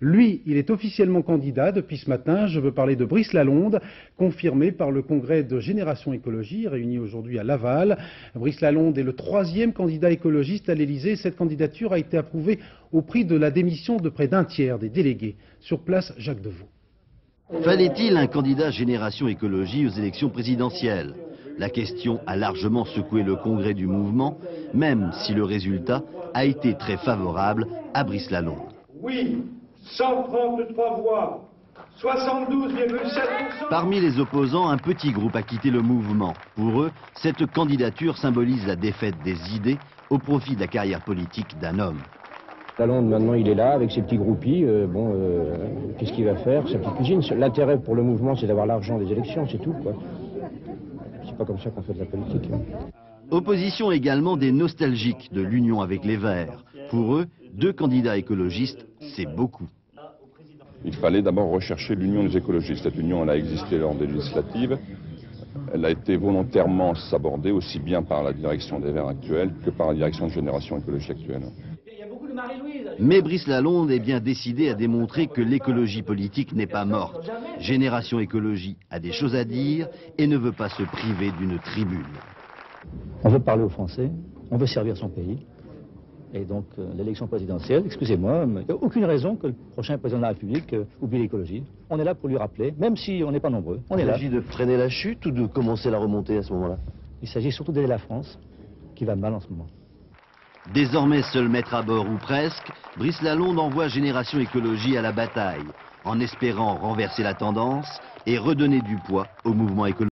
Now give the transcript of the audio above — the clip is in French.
Lui, il est officiellement candidat depuis ce matin. Je veux parler de Brice Lalonde, confirmé par le congrès de Génération Écologie, réuni aujourd'hui à Laval. Brice Lalonde est le 3e candidat écologiste à l'Élysée. Cette candidature a été approuvée au prix de la démission de près d'un tiers des délégués. Sur place, Jacques Deveau. Fallait-il un candidat Génération Écologie aux élections présidentielles? La question a largement secoué le congrès du mouvement, même si le résultat a été très favorable à Brice Lalonde. Oui, 133 voix, 72,7%. Parmi les opposants, un petit groupe a quitté le mouvement. Pour eux, cette candidature symbolise la défaite des idées au profit de la carrière politique d'un homme. Lalonde, maintenant, il est là avec ses petits groupies. Qu'est-ce qu'il va faire? Sa petite cuisine. L'intérêt pour le mouvement, c'est d'avoir l'argent des élections, c'est tout, quoi. C'est pas comme ça qu'on fait de la politique. Opposition également des nostalgiques de l'union avec les Verts. Pour eux, 2 candidats écologistes, c'est beaucoup. Il fallait d'abord rechercher l'union des écologistes. Cette union, elle a existé lors des législatives. Elle a été volontairement sabordée aussi bien par la direction des Verts actuelle que par la direction de Génération Écologie actuelle. Mais Brice Lalonde est bien décidé à démontrer que l'écologie politique n'est pas morte. Génération Écologie a des choses à dire et ne veut pas se priver d'une tribune. On veut parler aux Français, on veut servir son pays. Et donc l'élection présidentielle, excusez-moi, il n'y a aucune raison que le prochain président de la République oublie l'écologie. On est là pour lui rappeler, même si on n'est pas nombreux. On est là. Il s'agit de freiner la chute ou de commencer la remontée à ce moment-là? Il s'agit surtout d'aider la France, qui va mal en ce moment. Désormais seul maître à bord ou presque, Brice Lalonde envoie Génération Écologie à la bataille, en espérant renverser la tendance et redonner du poids au mouvement écologique.